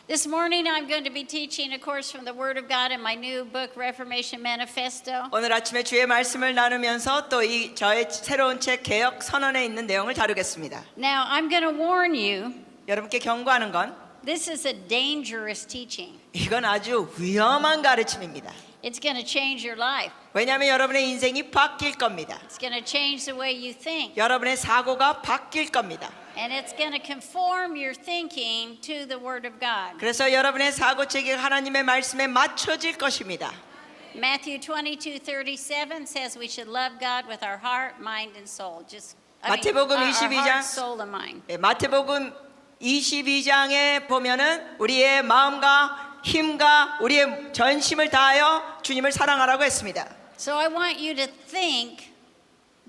This morning I'm going to be teaching a course from the Word of God in my new book, Reformation Manifesto. 오늘 아침에 주의 말씀을 나누면서 또 이 저의 새로운 책 개혁 선언에 있는 내용을 다루겠습니다. Now I'm going to warn you, 여러분께 경고하는 건 this is a dangerous teaching. 이건 아주 위험한 가르침입니다. It's going to change your life. 왜냐하면 여러분의 인생이 바뀔 겁니다. It's going to change the way you think. 여러분의 사고가 바뀔 겁니다. And it's going to conform your thinking to the Word of God. 그래서 여러분의 사고체계가 하나님의 말씀에 맞춰질 것입니다. Matthew 22:37 says we should love God with our heart, mind, and soul. 마태복음 our 22장 heart, soul, and mind. 마태복음 22장에 보면은 우리의 마음과 힘과 우리의 전심을 다하여 주님을 사랑하라고 했습니다. So I want you to think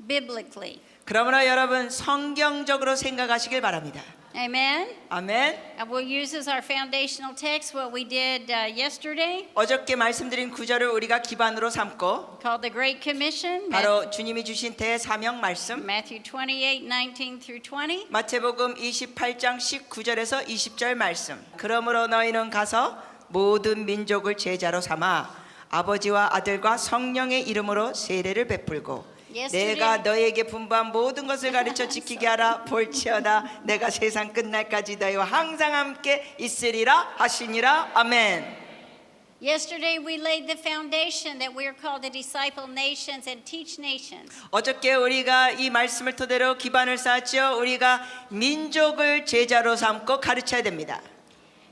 biblically. 그러므로 여러분 성경적으로 생각하시길 바랍니다. Amen. 아멘. And we'll use as our foundational text what we did yesterday, 어저께 말씀드린 구절을 우리가 기반으로 삼고 called the Great Commission, 바로 주님이 주신 대사명 말씀 Matthew 28:19 through 20. 마태복음 28장 19절에서 20절 말씀. 그러므로 너희는 가서 모든 민족을 제자로 삼아 아버지와 아들과 성령의 이름으로 세례를 베풀고 내가 너희에게 분부한 모든 것을 가르쳐 지키게 하라. 볼지어다 내가 세상 끝날까지 너희와 항상 함께 있으리라 하시니라. 아멘. Yesterday we laid the foundation that we are called to disciple nations and teach nations. 어저께 우리가 이 말씀을 토대로 기반을 쌓았죠. 우리가 민족을 제자로 삼고 가르쳐야 됩니다.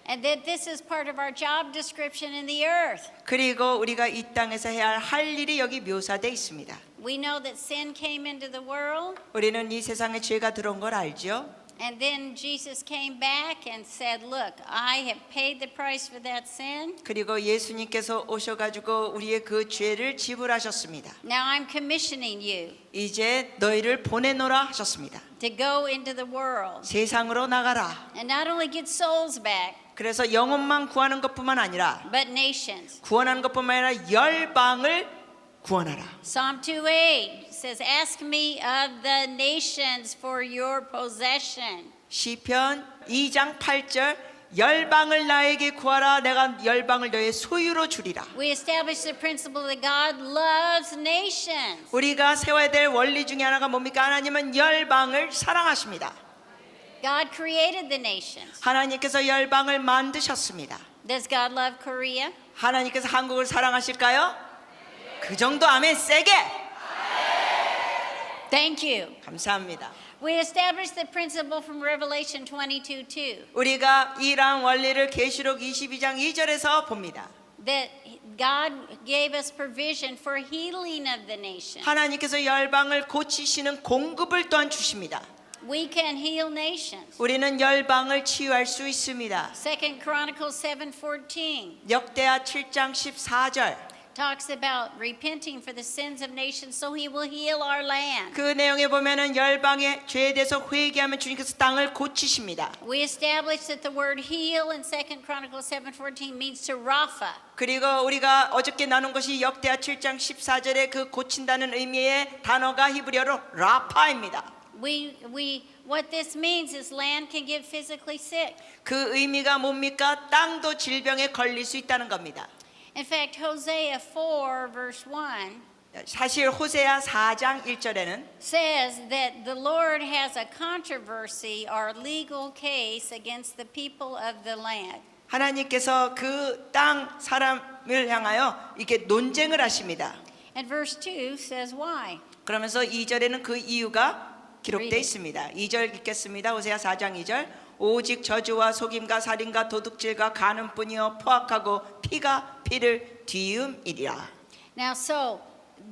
And that this is part of our job description in the earth. 그리고 우리가 이 땅에서 해야 할 일이 여기 묘사되어 있습니다. We know that sin came into the world, 우리는 이 세상에 죄가 들어온 걸 알죠. and then Jesus came back and said, "Look, I have paid the price for that sin. 그리고 예수님께서 오셔가지고 우리의 그 죄를 지불하셨습니다. Now I'm commissioning you 이제 너희를 보내노라 하셨습니다. to go into the world 세상으로 나가라. and not only get souls back, 그래서 영혼만 구하는 것뿐만 아니라 but nations." 구원하는 것뿐만 아니라 열방을 구원하라. Psalm 2:8 says, "Ask me of the nations for your possession." 시편 2장 8절 열방을 나에게 구하라. 내가 열방을 너의 소유로 주리라. We establish the principle that God loves nations. 우리가 세워야 될 원리 중에 하나가 뭡니까? 하나님은 열방을 사랑하십니다. God created the nations. 하나님께서 열방을 만드셨습니다. Does God love Korea? 하나님께서 한국을 사랑하실까요? 그 정도 아멘 세게. Thank you. 감사합니다. We established the principle from Revelation 22:2 우리가 이러한 원리를 계시록 22장 2절에서 봅니다. that God gave us provision for healing of the nation. 하나님께서 열방을 고치시는 공급을 또한 주십니다. We can heal nations. 우리는 열방을 치유할 수 있습니다. 2 Chronicles 7:14 역대하 7장 14절 talks about repenting for the sins of nations so he will heal our land. 그 내용에 보면은 열방의 죄에 대해서 회개하면 주님께서 땅을 고치십니다. We established that the word heal in 2 Chronicles 7:14 means to rapha. 그리고 우리가 어저께 나눈 것이 역대하 7장 14절에 그 고친다는 의미의 단어가 히브리어로 라파입니다. What this means is land can get physically sick. 그 의미가 뭡니까? 땅도 질병에 걸릴 수 있다는 겁니다. In fact, Hosea 4 verse 1 사실 호세아 4장 1절에는 says that the Lord has a controversy or legal case against the people of the land. 하나님께서 그 땅 사람을 향하여 이렇게 논쟁을 하십니다. And verse 2 says why. 그러면서 2절에는 그 이유가 기록되어 있습니다. 2절 읽겠습니다. 호세아 4장 2절 오직 저주와 속임과 살인과 도둑질과 간음뿐이요 포악하고 피가 피를 뒤음이리라. Now so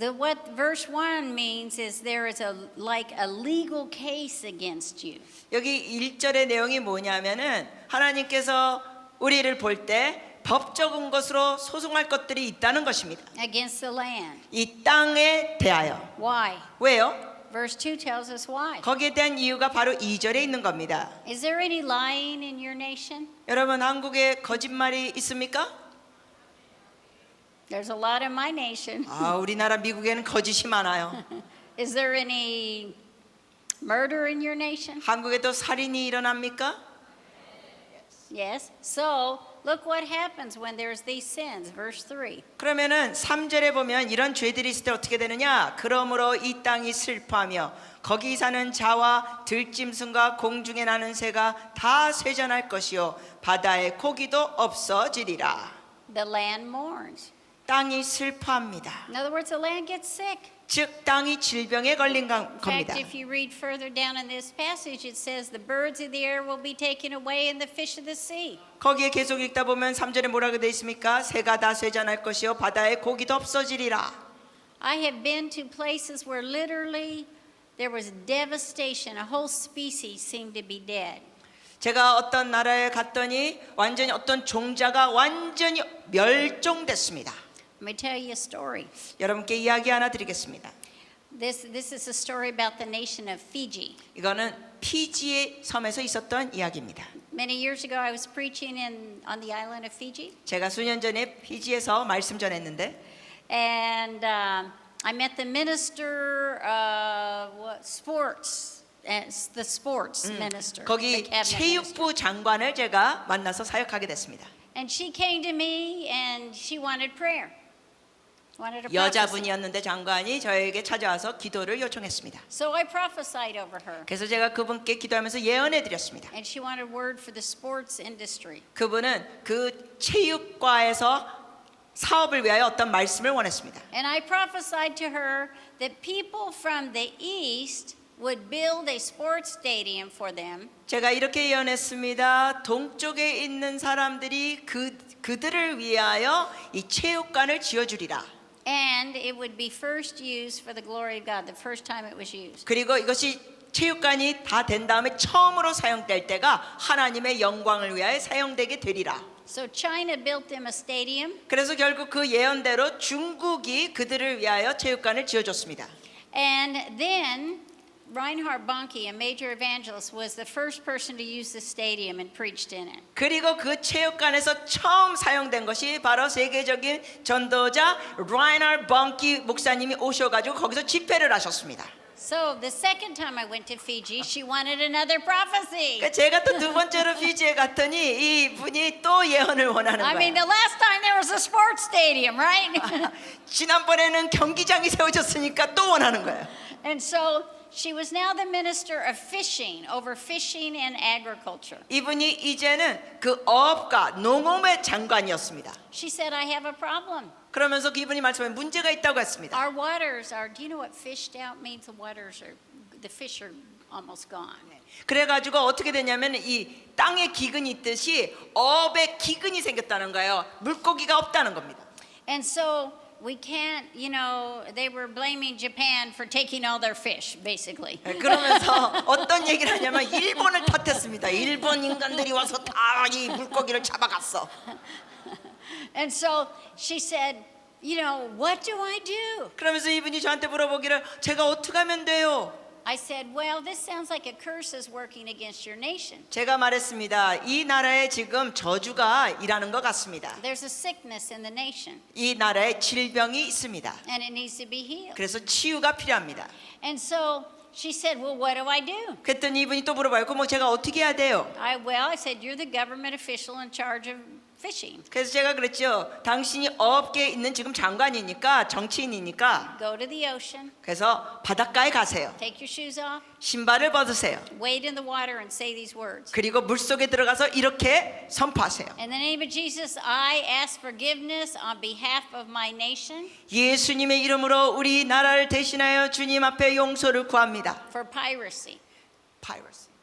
what verse 1 means is there is like a legal case against you. 여기 1절의 내용이 뭐냐면은 하나님께서 우리를 볼 때 법적인 것으로 소송할 것들이 있다는 것입니다. Against the land. 이 땅에 대하여. Why? 왜요? Verse 2 tells us why. 거기에 대한 이유가 바로 2절에 있는 겁니다. Is there any lying in your nation? 여러분 한국에 거짓말이 있습니까? There's a lot in my nation. 우리나라 미국에는 거짓이 많아요. Is there any murder in your nation? 한국에도 살인이 일어납니까? Yes. So look what happens when there's these sins. Verse 3. 그러면은 3절에 보면 이런 죄들이 있을 때 어떻게 되느냐? 그러므로 이 땅이 슬퍼하며 거기 사는 자와 들짐승과 공중에 나는 새가 다 쇠잔할 것이요 바다의 고기도 없어지리라. The land mourns. 땅이 슬퍼합니다. In other words, the land gets sick. 즉 땅이 질병에 걸린 In fact, 겁니다. if you read further down in this passage, it says the birds of the air will be taken away and the fish of the sea. 거기에 계속 읽다 보면 3절에 뭐라고 되어 있습니까? 새가 다 쇠잔할 것이요 바다의 고기도 없어지리라. I have been to places where literally there was devastation. A whole species seemed to be dead. 제가 어떤 나라에 갔더니 완전히 어떤 종자가 완전히 멸종됐습니다. Let me tell you a story. 여러분께 이야기 하나 드리겠습니다. This is a story about the nation of Fiji. 이거는 피지의 섬에서 있었던 이야기입니다. Many years ago, I was preaching on the island of Fiji, 제가 수년 전에 피지에서 말씀 전했는데 and I met the minister of sports, the sports minister, the 거기 cabinet minister. 체육부 장관을 제가 만나서 사역하게 됐습니다. And she came to me and she wanted prayer. Wanted a prophecy. 여자분이었는데 장관이 저에게 찾아와서 기도를 요청했습니다. So I prophesied over her. 그래서 제가 그분께 기도하면서 예언해 드렸습니다. And she wanted word for the sports industry. 그분은 그 체육과에서 사업을 위하여 어떤 말씀을 원했습니다. And I prophesied to her that people from the east would build a sports stadium for them. 제가 이렇게 예언했습니다. 동쪽에 있는 사람들이 그들을 위하여 이 체육관을 지어주리라. And it would be first used for the glory of God, the first time it was used. 그리고 이것이 체육관이 다 된 다음에 처음으로 사용될 때가 하나님의 영광을 위하여 사용되게 되리라. So China built them a stadium, 그래서 결국 그 예언대로 중국이 그들을 위하여 체육관을 지어줬습니다. and then Reinhard Bonnke, a major evangelist, was the first person to use the stadium and preached in it. 그리고 그 체육관에서 처음 사용된 것이 바로 세계적인 전도자 라이너 번키 목사님이 오셔가지고 거기서 집회를 하셨습니다. So the second time I went to Fiji, she wanted another prophecy. 그러니까 제가 또 두 번째로 피지에 갔더니 이 분이 또 예언을 원하는 I mean, 거예요. the last time there was a sports stadium, right? 지난번에는 경기장이 세워졌으니까 또 원하는 거예요. And so she was now the minister of fishing, over fishing and agriculture. 이분이 이제는 그 어업과 농업의 장관이었습니다. She said, I have a problem. 그러면서 이분이 말씀에 문제가 있다고 했습니다. Our waters are, do you know what fished out means? The fish are almost gone. 그래가지고 어떻게 되냐면 이 땅에 기근이 있듯이 어업에 기근이 생겼다는 거예요. 물고기가 없다는 겁니다. And so we can't, they were blaming Japan for taking all their fish, basically. 그러면서 어떤 얘기를 하냐면 일본을 탓했습니다. 일본 인간들이 와서 다 이 물고기를 잡아갔어. And so she said, what do I do? 그러면서 이분이 저한테 물어보기를 제가 어떻게 하면 돼요? I said, well, this sounds like a curse is working against your nation. 제가 말했습니다. 이 나라에 지금 저주가 일하는 것 같습니다. There's a sickness in the nation, 이 나라에 질병이 있습니다. and it needs to be healed. 그래서 치유가 필요합니다. And so she said, well, what do I do? 그랬더니 이분이 또 물어봐요. 그럼 제가 어떻게 해야 돼요? I said, you're the government official in charge of fishing. 그래서 제가 그랬죠. 당신이 어업계에 있는 지금 장관이니까 정치인이니까 Go to the ocean, 그래서 바닷가에 가세요. take your shoes off, 신발을 벗으세요. wade in the water and say these words. 그리고 물속에 들어가서 이렇게 선포하세요. In the name of Jesus, I ask forgiveness on behalf of my nation 예수님의 이름으로 우리 나라를 대신하여 주님 앞에 용서를 구합니다. for piracy. 파이러스.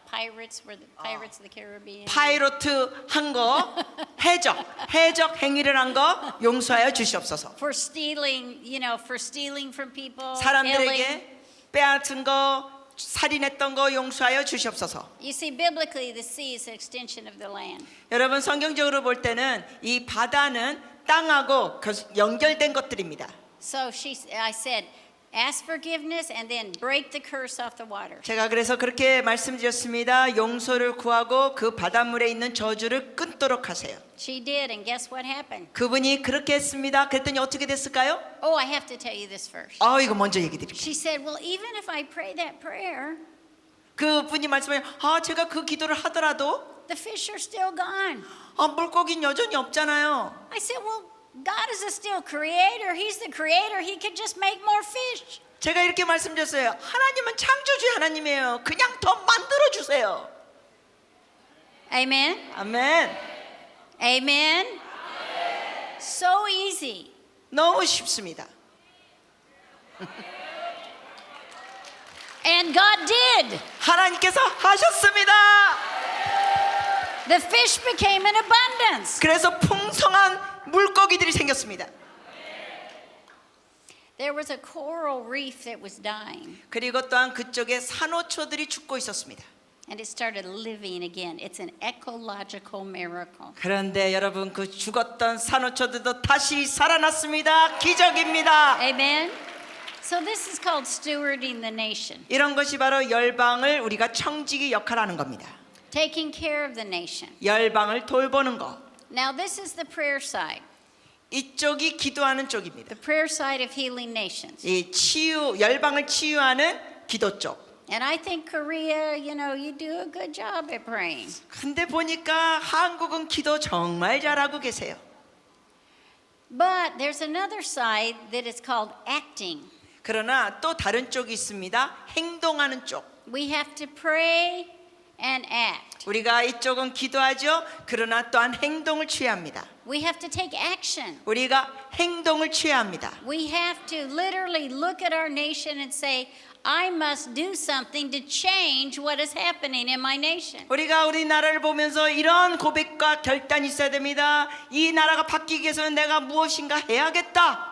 Pirates were the pirates of the Caribbean. 파이로트 한 거, 해적 행위를 한 거 용서하여 주시옵소서. For stealing, for stealing from people. stealing. 사람들에게 빼앗은 거, 살인했던 거 용서하여 주시옵소서. You see, biblically, the sea is an extension of the land. 여러분 성경적으로 볼 때는 이 바다는 땅하고 연결된 것들입니다. So I said, ask forgiveness and then break the curse off the water. 제가 그래서 그렇게 말씀드렸습니다. 용서를 구하고 그 바닷물에 있는 저주를 끊도록 하세요. She did, and guess what happened? 그분이 그렇게 했습니다. 그랬더니 어떻게 됐을까요? Oh, I have to tell you this first. 이거 먼저 얘기 드릴게요. She said, well, even if I pray that prayer, 그분이 말씀해요. 제가 그 기도를 하더라도 the fish are still gone. 물고기는 여전히 없잖아요. I said, well, God is a still creator. He's the creator. He could just make more fish. 제가 이렇게 말씀드렸어요. 하나님은 창조주의 하나님이에요. 그냥 더 만들어 주세요. Amen. 아멘. Amen. So easy. 너무 쉽습니다. And God did. 하나님께서 하셨습니다. The fish became in abundance. 그래서 풍성한 물고기들이 생겼습니다. There was a coral reef that was dying, 그리고 또한 그쪽에 산호초들이 죽고 있었습니다. and it started living again. It's an ecological miracle. 그런데 여러분 그 죽었던 산호초들도 다시 살아났습니다. 기적입니다. Amen. So this is called stewarding the nation, 이런 것이 바로 열방을 우리가 청지기 역할하는 겁니다. taking care of the nation. 열방을 돌보는 거. Now this is the prayer side, 이쪽이 기도하는 쪽입니다. the prayer side of healing nations. 이 열방을 치유하는 기도 쪽. And I think Korea, you do a good job at praying. 근데 보니까 한국은 기도 정말 잘하고 계세요. But there's another side that is called acting. 그러나 또 다른 쪽이 있습니다. 행동하는 쪽. We have to pray and act. 우리가 이쪽은 기도하죠. 그러나 또한 행동을 취해야 합니다. We have to take action. 우리가 행동을 취해야 합니다. We have to literally look at our nation and say, I must do something to change what is happening in my nation. 우리가 우리나라를 보면서 이런 고백과 결단이 있어야 됩니다. 이 나라가 바뀌기 위해서는 내가 무엇인가 해야겠다.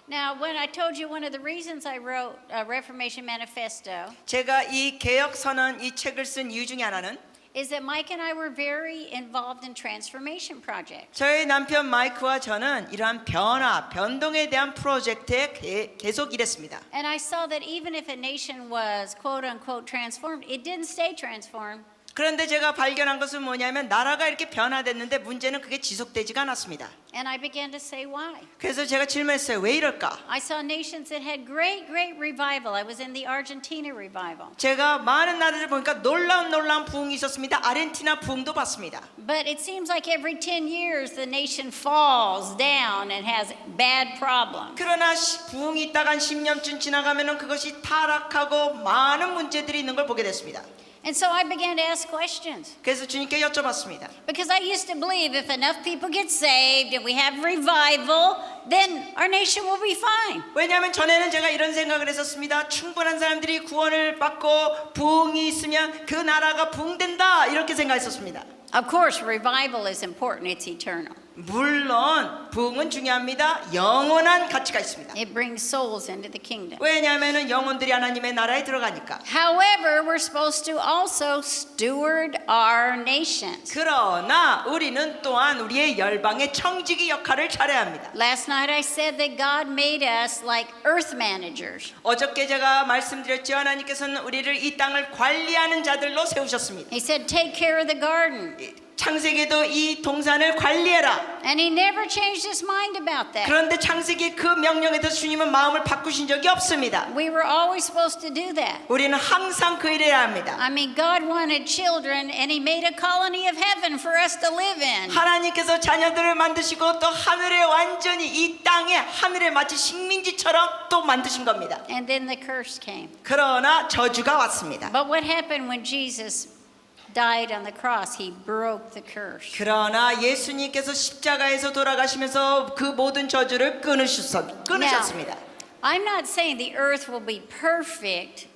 Now, when I told you one of the reasons I wrote a Reformation Manifesto 제가 이 개혁 선언 이 책을 쓴 이유 중에 하나는 is that Mike and I were very involved in transformation projects. 저희 남편 마이크와 저는 이러한 변동에 대한 프로젝트에 계속 일했습니다. And I saw that even if a nation was quote unquote transformed, it didn't stay transformed. 그런데 제가 발견한 것은 뭐냐면 나라가 이렇게 변화됐는데 문제는 그게 지속되지가 않았습니다. And I began to say why. 그래서 제가 질문했어요. 왜 이럴까? I saw nations that had great revival. I was in the Argentina revival. 제가 많은 나라를 보니까 놀라운 부흥이 있었습니다. 아르헨티나 부흥도 봤습니다. But it seems like every 10 years the nation falls down and has bad problems. 그러나 부흥이 있다가 한 10년쯤 지나가면은 그것이 타락하고 많은 문제들이 있는 걸 보게 됐습니다. And so I began to ask questions. 그래서 주님께 여쭤봤습니다. Because I used to believe if enough people get saved and we have revival, then our nation will be fine. 왜냐하면 전에는 제가 이런 생각을 했었습니다. 충분한 사람들이 구원을 받고 부흥이 있으면 그 나라가 부흥된다 이렇게 생각했었습니다. Of course, revival is important. It's eternal. 물론 부흥은 중요합니다. 영원한 가치가 있습니다. It brings souls into the kingdom. 왜냐하면 영혼들이 하나님의 나라에 들어가니까. However, we're supposed to also steward our nations. 그러나 우리는 또한 우리의 열방의 청지기 역할을 잘해야 합니다. Last night I said that God made us like earth managers. 어저께 제가 말씀드렸죠. 하나님께서는 우리를 이 땅을 관리하는 자들로 세우셨습니다. He said, take care of the garden. 창세기도 이 동산을 관리해라. And he never changed his mind about that. 그런데 창세기 그 명령에 대해서 주님은 마음을 바꾸신 적이 없습니다. We were always supposed to do that. 우리는 항상 그 일을 해야 합니다. I mean, God wanted children and he made a colony of heaven for us to live in. 하나님께서 자녀들을 만드시고 또 하늘에 완전히 이 땅에 하늘에 마치 식민지처럼 또 만드신 겁니다. And then the curse came. 그러나 저주가 왔습니다. But what happened when Jesus died on the cross? He broke the curse. 그러나 예수님께서 십자가에서 돌아가시면서 그 모든 저주를 끊으셨습니다. I'm not saying the earth will be perfect.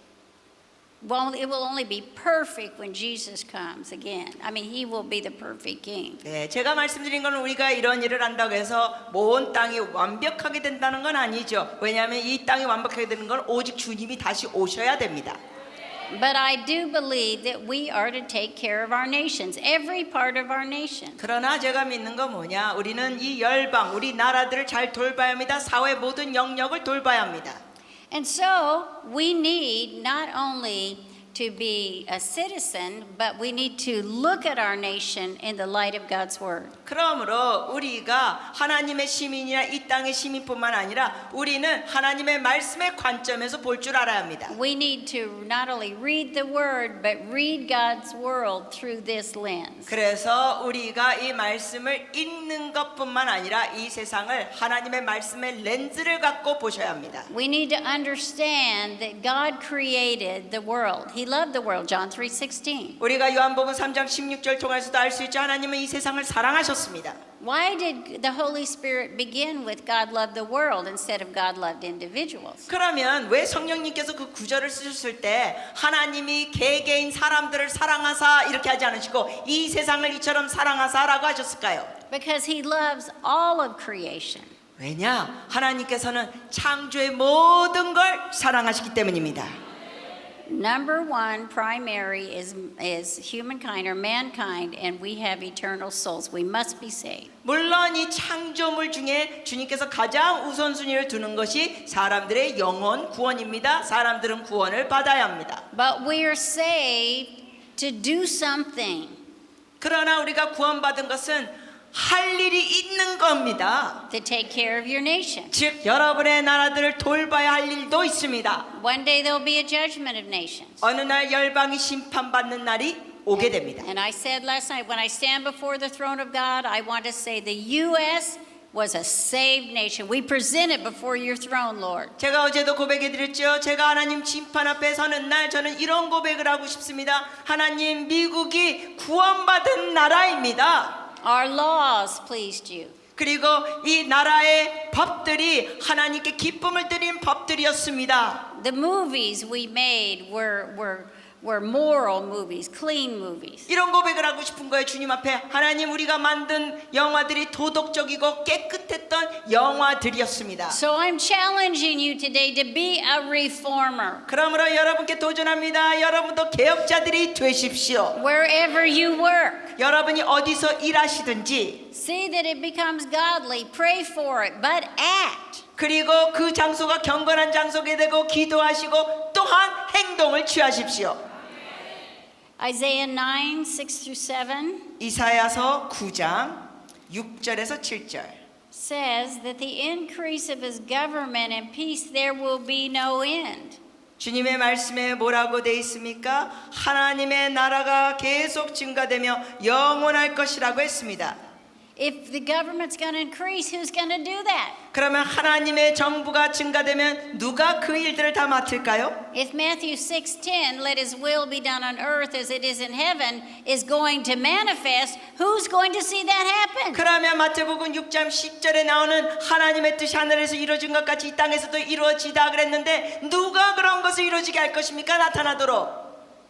Well, it will only be perfect when Jesus comes again. I mean, he will be the perfect king. 네, 제가 말씀드린 건 우리가 이런 일을 한다고 해서 온 땅이 완벽하게 된다는 건 아니죠. 왜냐하면 이 땅이 완벽하게 되는 건 오직 주님이 다시 오셔야 됩니다. But I do believe that we are to take care of our nations, every part of our nation. 그러나 제가 믿는 건 뭐냐? 우리는 이 열방, 우리 나라들을 잘 돌봐야 합니다. 사회 모든 영역을 돌봐야 합니다. And so we need not only to be a citizen, but we need to look at our nation in the light of God's word. 그러므로 우리가 하나님의 시민이나 이 땅의 시민뿐만 아니라 우리는 하나님의 말씀의 관점에서 볼 줄 알아야 합니다. We need to not only read the word, but read God's world through this lens. 그래서 우리가 이 말씀을 읽는 것뿐만 아니라 이 세상을 하나님의 말씀의 렌즈를 갖고 보셔야 합니다. We need to understand that God created the world. He loved the world, John 3:16. 우리가 요한복음 3장 16절 통해서도 알 수 있죠. 하나님은 이 세상을 사랑하셨습니다. Why did the Holy Spirit begin with God loved the world instead of God loved individuals? 그러면 왜 성령님께서 그 구절을 쓰셨을 때 하나님이 개개인 사람들을 사랑하사 이렇게 하지 않으시고 이 세상을 이처럼 사랑하사라고 하셨을까요? Because He loves all of creation. 왜냐? 하나님께서는 창조의 모든 걸 사랑하시기 때문입니다. Number one, primary is humankind or mankind, and we have eternal souls. We must be saved. 물론 이 창조물 중에 주님께서 가장 우선순위를 두는 것이 사람들의 영혼 구원입니다. 사람들은 구원을 받아야 합니다. But we are saved to do something. 그러나 우리가 구원받은 것은 할 일이 있는 겁니다. To take care of your nation. 즉 여러분의 나라들을 돌봐야 할 일도 있습니다. One day there'll be a judgment of nations. 어느 날 열방이 심판받는 날이 오게 됩니다. And I said last night, when I stand before the throne of God, I want to say the U.S. was a saved nation. We present it before your throne, Lord. 제가 어제도 고백해드렸죠. 제가 하나님 심판 앞에 서는 날 저는 이런 고백을 하고 싶습니다. 하나님, 미국이 구원받은 나라입니다. Our laws pleased you. 그리고 이 나라의 법들이 하나님께 기쁨을 드린 법들이었습니다. The movies we made were moral movies, clean movies. 이런 고백을 하고 싶은 거예요. 주님 앞에 하나님, 우리가 만든 영화들이 도덕적이고 깨끗했던 영화들이었습니다. So I'm challenging you today to be a reformer. 그러므로 여러분께 도전합니다. 여러분도 개혁자들이 되십시오. Wherever you work, 여러분이 어디서 일하시든지 see that it becomes godly, pray for it, but act. 그리고 그 장소가 경건한 장소게 되고 기도하시고 또한 행동을 취하십시오. Isaiah 9, 6 through 7 이사야서 9장 6절에서 7절 says that the increase of his government and peace there will be no end. 주님의 말씀에 뭐라고 돼 있습니까? 하나님의 나라가 계속 증가되며 영원할 것이라고 했습니다. If the government's going to increase, who's going to do that? 그러면 하나님의 정부가 증가되면 누가 그 일들을 다 맡을까요? If Matthew 6:10, let his will be done on earth as it is in heaven, is going to manifest, who's going to see that happen? 그러면 마태복음 6장 10절에 나오는 하나님의 뜻이 하늘에서 이루어진 것 같이 이 땅에서도 이루어지다 그랬는데 누가 그런 것을 이루어지게 할 것입니까? 나타나도록.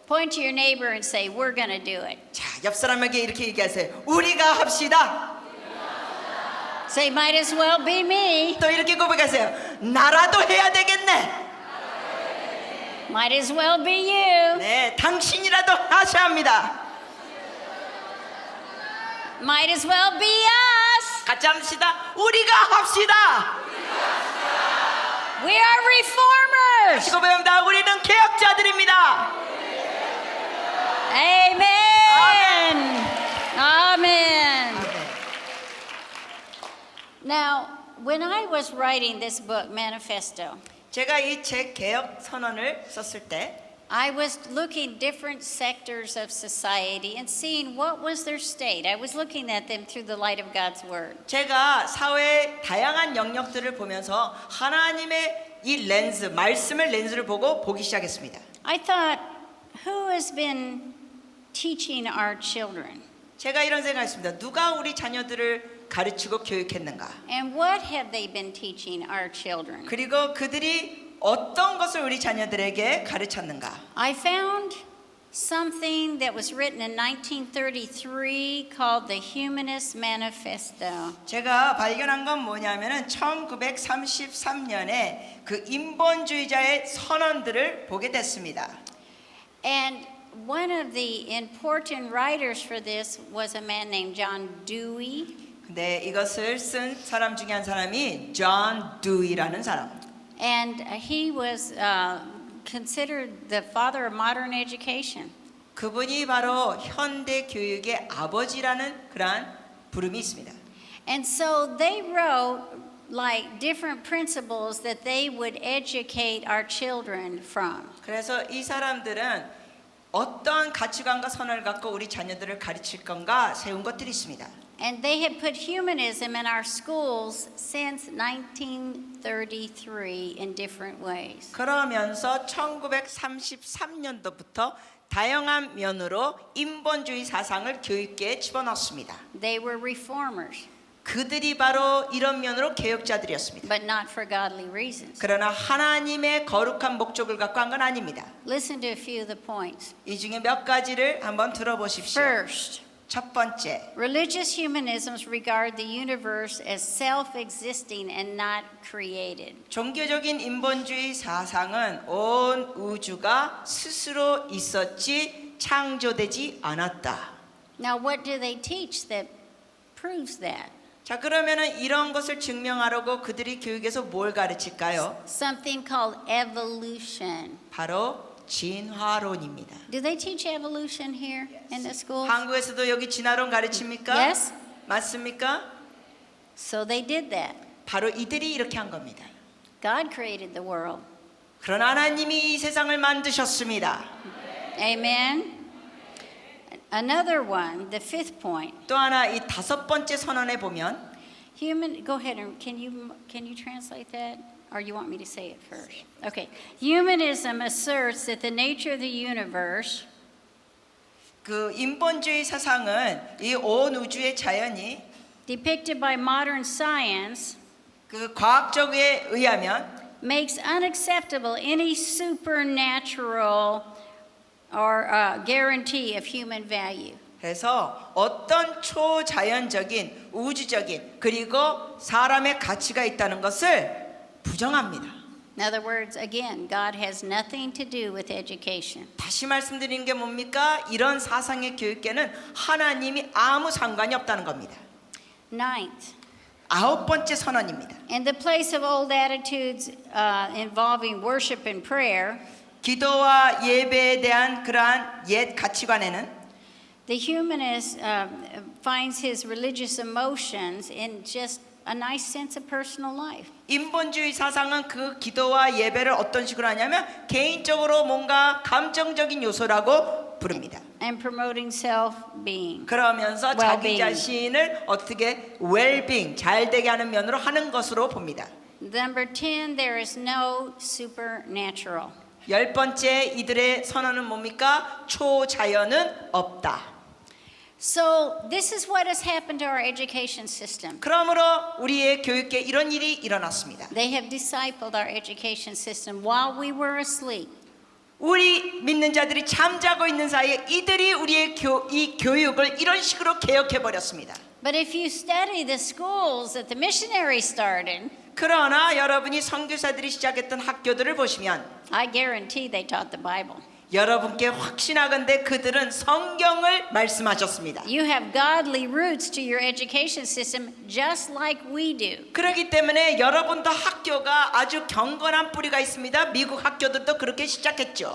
Point to your neighbor and say, we're going to do it. 자, 옆 사람에게 이렇게 얘기하세요. 우리가 합시다. Say, might as well be me. 또 이렇게 고백하세요. 나라도 해야 되겠네. Might as well be you. 네, 당신이라도 하셔야 합니다. Might as well be us. 같이 합시다. 우리가 합시다. We are reformers. 다시 고백합니다. 우리는 개혁자들입니다. Amen. Amen. Now, when I was writing this book, Manifesto, 제가 이 책 개혁 선언을 썼을 때 I was looking different sectors of society and seeing what was their state. I was looking at them through the light of God's word. 제가 사회의 다양한 영역들을 보면서 하나님의 이 렌즈, 말씀의 렌즈를 보기 시작했습니다. I thought, who has been teaching our children? 제가 이런 생각했습니다. 누가 우리 자녀들을 가르치고 교육했는가? And what have they been teaching our children? 그리고 그들이 어떤 것을 우리 자녀들에게 가르쳤는가? I found something that was written in 1933 called the Humanist Manifesto. 제가 발견한 건 뭐냐면은 1933년에 그 인본주의자의 선언들을 보게 됐습니다. And one of the important writers for this was a man named John Dewey. 근데 이것을 쓴 사람 중에 한 사람이 존 두이라는 사람. And he was considered the father of modern education. 그분이 바로 현대 교육의 아버지라는 그러한 부름이 있습니다. And so they wrote like different principles that they would educate our children from. 그래서 이 사람들은 어떤 가치관과 선을 갖고 우리 자녀들을 가르칠 건가 세운 것들이 있습니다. And they had put humanism in our schools since 1933 in different ways. 그러면서 1933년도부터 다양한 면으로 인본주의 사상을 교육계에 집어넣습니다. They were reformers, 그들이 바로 이런 면으로 개혁자들이었습니다. but not for godly reasons. 그러나 하나님의 거룩한 목적을 갖고 한 건 아닙니다. Listen to a few of the points. 이 중에 몇 가지를 한번 들어보십시오. First, 첫 번째, religious humanisms regard the universe as self-existing and not created. 종교적인 인본주의 사상은 온 우주가 스스로 있었지 창조되지 않았다. Now, what do they teach that proves that? 자, 그러면은 이런 것을 증명하려고 그들이 교육에서 뭘 가르칠까요? Something called evolution. 바로 진화론입니다. Do they teach evolution here in the schools? 한국에서도 여기 진화론 가르칩니까? Yes. 맞습니까? So they did that. 바로 이들이 이렇게 한 겁니다. God created the world. 그러나 하나님이 이 세상을 만드셨습니다. Amen. Another one, the fifth point. 또 하나 이 다섯 번째 선언에 보면 Go ahead and can you translate that? Or you want me to say it first? Okay. Humanism asserts that the nature of the universe 그 인본주의 사상은 이 온 우주의 자연이 depicted by modern science 그 과학적에 의하면 makes unacceptable any supernatural or guarantee of human value. 그래서 어떤 초자연적인 우주적인 그리고 사람의 가치가 있다는 것을 부정합니다. In other words, again, God has nothing to do with education. 다시 말씀드리는 게 뭡니까? 이런 사상의 교육계는 하나님이 아무 상관이 없다는 겁니다. Ninth, 아홉 번째 선언입니다. in the place of old attitudes involving worship and prayer, 기도와 예배에 대한 그러한 옛 가치관에는 the humanist finds his religious emotions in just a nice sense of personal life. 인본주의 사상은 그 기도와 예배를 어떤 식으로 하냐면 개인적으로 뭔가 감정적인 요소라고 부릅니다. And promoting self-being. 그러면서 자기 Well-being. 자신을 어떻게 웰빙 잘 되게 하는 면으로 하는 것으로 봅니다. Number 10, there is no supernatural. 열 번째 이들의 선언은 뭡니까? 초자연은 없다. So this is what has happened to our education system. 그러므로 우리의 교육계 이런 일이 일어났습니다. They have discipled our education system while we were asleep. 우리 믿는 자들이 잠자고 있는 사이에 이들이 우리의 이 교육을 이런 식으로 개혁해 버렸습니다. But if you study the schools that the missionaries started, 그러나 여러분이 선교사들이 시작했던 학교들을 보시면 I guarantee they taught the Bible. 여러분께 확신하건대 그들은 성경을 말씀하셨습니다. You have godly roots to your education system just like we do. 그렇기 때문에 여러분도 학교가 아주 경건한 뿌리가 있습니다. 미국 학교들도 그렇게 시작했죠.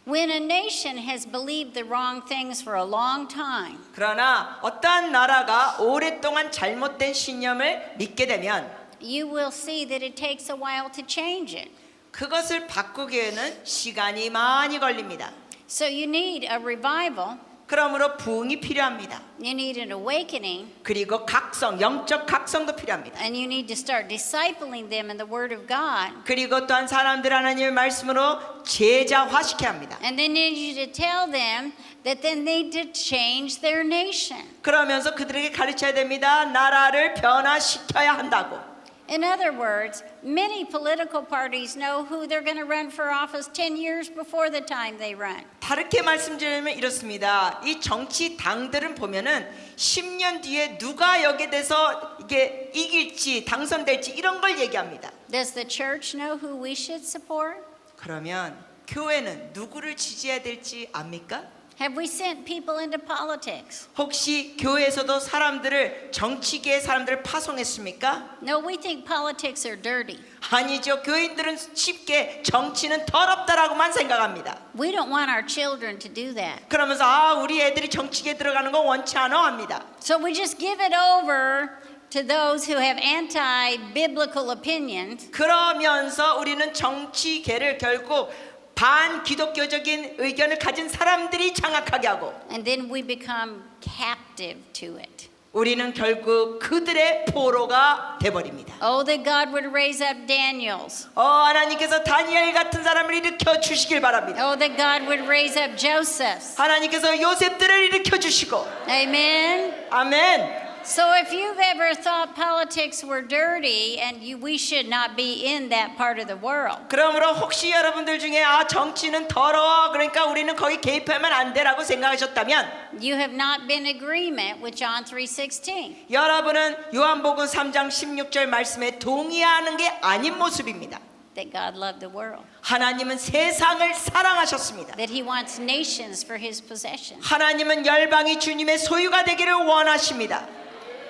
When a nation has believed the wrong things for a long time, 그러나 어떠한 나라가 오랫동안 잘못된 신념을 믿게 되면 you will see that it takes a while to change it. 그것을 바꾸기에는 시간이 많이 걸립니다. So you need a revival, 그러므로 부흥이 필요합니다. you need an awakening, 그리고 각성, 영적 각성도 필요합니다. and you need to start discipling them in the Word of God. 그리고 또한 사람들 하나님의 말씀으로 제자화시켜야 합니다. And they need you to tell them that they need to change their nation. 그러면서 그들에게 가르쳐야 됩니다. 나라를 변화시켜야 한다고. In other words, many political parties know who they're going to run for office 10 years before the time they run. 다르게 말씀드리면 이렇습니다. 이 정치 당들은 보면은 10년 뒤에 누가 여기에 대해서 이게 이길지 당선될지 이런 걸 얘기합니다. Does the church know who we should support? 그러면 교회는 누구를 지지해야 될지 압니까? Have we sent people into politics? 혹시 교회에서도 사람들을 정치계의 사람들을 파송했습니까? No, we think politics are dirty. 아니죠. 교인들은 쉽게 정치는 더럽다라고만 생각합니다. We don't want our children to do that. 그러면서 우리 애들이 정치계에 들어가는 거 원치 않아 합니다. So we just give it over to those who have anti-biblical opinions. 그러면서 우리는 정치계를 결국 반기독교적인 의견을 가진 사람들이 장악하게 하고 And then we become captive to it. 우리는 결국 그들의 포로가 돼버립니다. Oh, that God would raise up Daniels. 하나님께서 다니엘 같은 사람을 일으켜 주시길 바랍니다. Oh, that God would raise up Josephs. 하나님께서 요셉들을 일으켜 주시고 Amen. 아멘. So if you've ever thought politics were dirty and we should not be in that part of the world, 그러므로 혹시 여러분들 중에 정치는 더러워 그러니까 우리는 거기 개입하면 안 돼라고 생각하셨다면 you have not been in agreement with John 3:16. 여러분은 요한복음 3장 16절 말씀에 동의하는 게 아닌 모습입니다. That God loved the world. 하나님은 세상을 사랑하셨습니다. That he wants nations for his possession. 하나님은 열방이 주님의 소유가 되기를 원하십니다.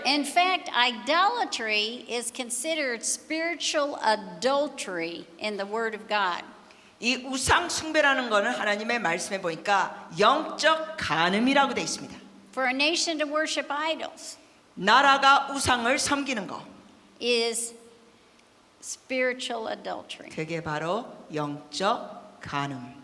In fact, idolatry is considered spiritual adultery in the Word of God. 이 우상 숭배라는 거는 하나님의 말씀에 보니까 영적 간음이라고 돼 있습니다. For a nation to worship idols 나라가 우상을 섬기는 거. is spiritual adultery. 그게 바로 영적 간음.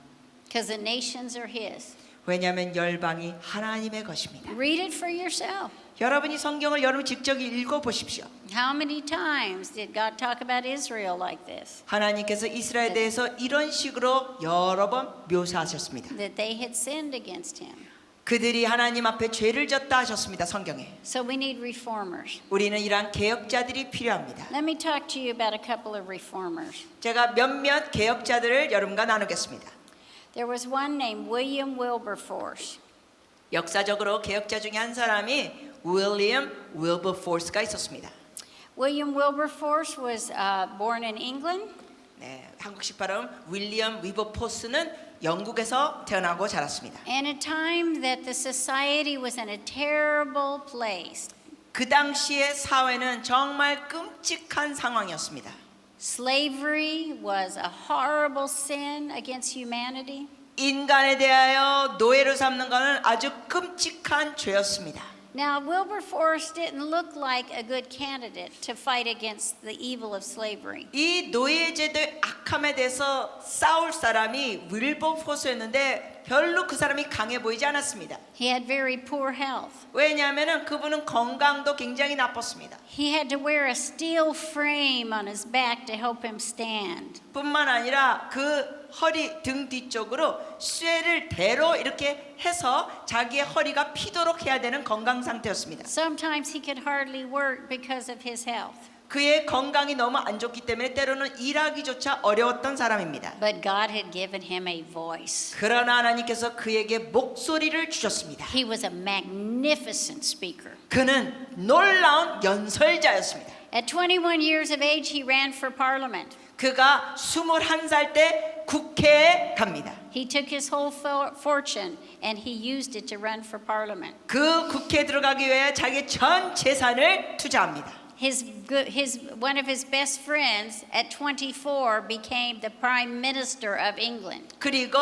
Because the nations are his. 왜냐하면 열방이 하나님의 것입니다. Read it for yourself. 여러분이 성경을 여러분 직접 읽어 보십시오. How many times did God talk about Israel like this? 하나님께서 이스라엘에 대해서 이런 식으로 여러 번 묘사하셨습니다. That they had sinned against him. 그들이 하나님 앞에 죄를 졌다 하셨습니다. 성경에. So we need reformers. 우리는 이러한 개혁자들이 필요합니다. Let me talk to you about a couple of reformers. 제가 몇몇 개혁자들을 여러분과 나누겠습니다. There was one named William Wilberforce. 역사적으로 개혁자 중에 한 사람이 윌리엄 윌버포스가 있었습니다. William Wilberforce was born in England. 네, 한국식 발음 윌리엄 윌버포스는 영국에서 태어나고 자랐습니다. And a time that the society was in a terrible place. 그 당시의 사회는 정말 끔찍한 상황이었습니다. Slavery was a horrible sin against humanity. 인간에 대하여 노예로 삼는 것은 아주 끔찍한 죄였습니다. Now, Wilberforce didn't look like a good candidate to fight against the evil of slavery. 이 노예제도의 악함에 대해서 싸울 사람이 윌버포스였는데 별로 그 사람이 강해 보이지 않았습니다. He had very poor health. 왜냐하면 그분은 건강도 굉장히 나빴습니다. He had to wear a steel frame on his back to help him stand. 뿐만 아니라 그 허리 등 뒤쪽으로 쇠를 대로 이렇게 해서 자기의 허리가 피도록 해야 되는 건강 상태였습니다. Sometimes he could hardly work because of his health. 그의 건강이 너무 안 좋기 때문에 때로는 일하기조차 어려웠던 사람입니다. But God had given him a voice. 그러나 하나님께서 그에게 목소리를 주셨습니다. He was a magnificent speaker. 그는 놀라운 연설자였습니다. At 21 years of age, he ran for parliament. 그가 21살 때 국회에 갑니다. He took his whole fortune and he used it to run for parliament. 그 국회에 들어가기 위해 자기 전 재산을 투자합니다. One of his best friends at 24 became the Prime Minister of England. 그리고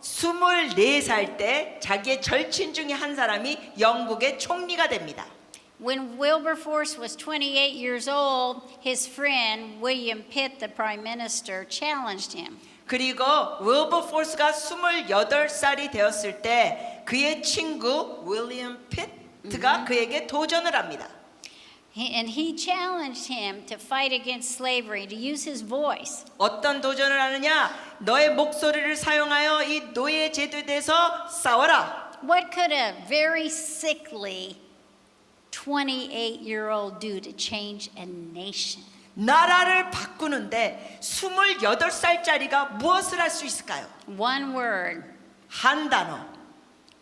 24살 때 자기의 절친 중에 한 사람이 영국의 총리가 됩니다. When Wilberforce was 28 years old, his friend William Pitt, the Prime Minister, challenged him. 그리고 윌버포스가 28살이 되었을 때 그의 친구 윌리엄 피트가 그에게 도전을 합니다. And he challenged him to fight against slavery, to use his voice. 어떤 도전을 하느냐? 너의 목소리를 사용하여 이 노예 제도에 대해서 싸워라. What could a very sickly 28-year-old do to change a nation? 나라를 바꾸는데 28살짜리가 무엇을 할 수 있을까요? One word. 한 단어.